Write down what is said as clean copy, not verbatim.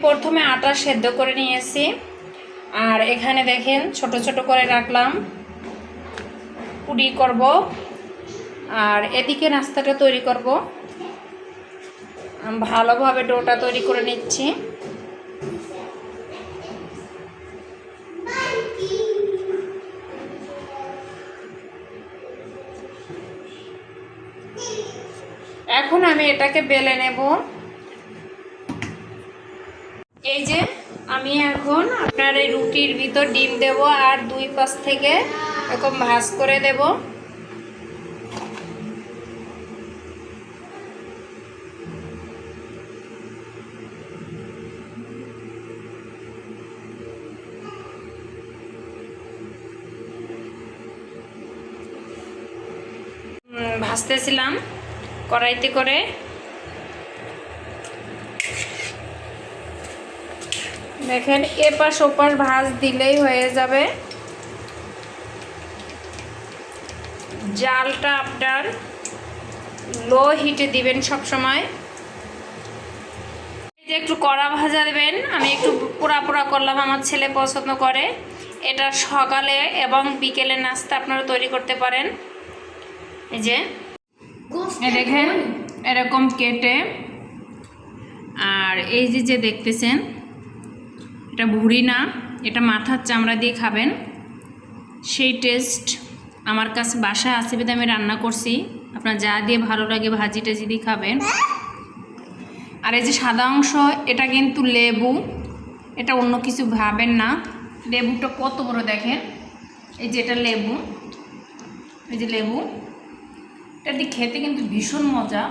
প্রথমে আটা সেদ্ধ করে নিয়েছি, আর এখানে দেখেন ছোট ছোট করে রাখলাম, পুরি করব। আর এদিকে নাস্তাটা তৈরি করব। ভালোভাবে ডোটা তৈরি করে নিচ্ছি। এখন আমি এটাকে বেলে নেব। এই যে আমি এখন আপনার এই রুটির ভিতর ডিম দেব, আর দুই পাশ থেকে এরকম ভাঁজ করে দেব। ভাজতেছিলাম কড়াইতে করে। দেখেন এপাশ ওপাশ ভাজ দিলেই হয়ে যাবে। জালটা আপনার লো হিটে দিবেন সব সময়। এই যে একটু কড়া ভাজা দেবেন। আমি একটু পোড়া পোড়া করলাম, আমার ছেলে পছন্দ করে। এটা সকালে এবং বিকেলে নাস্তা আপনারা তৈরি করতে পারেন। এই যে দেখেন এরকম কেটে, আর এই যে যে দেখতেছেন এটা ভুঁড়ি না, এটা মাথার চামড়া দিয়ে খাবেন। সেই টেস্ট আমার কাছে বাসায় আছে বিধে আমি রান্না করছি। আপনার যা দিয়ে ভালো লাগে ভাজি টাজি দিয়ে খাবেন। আর এই যে সাদা অংশ এটা কিন্তু লেবু, এটা অন্য কিছু ভাবেন না। লেবুটা কত বড় দেখেন, এই যে এটা লেবু, এই যে লেবু, এটা দিয়ে খেতে কিন্তু ভীষণ মজা।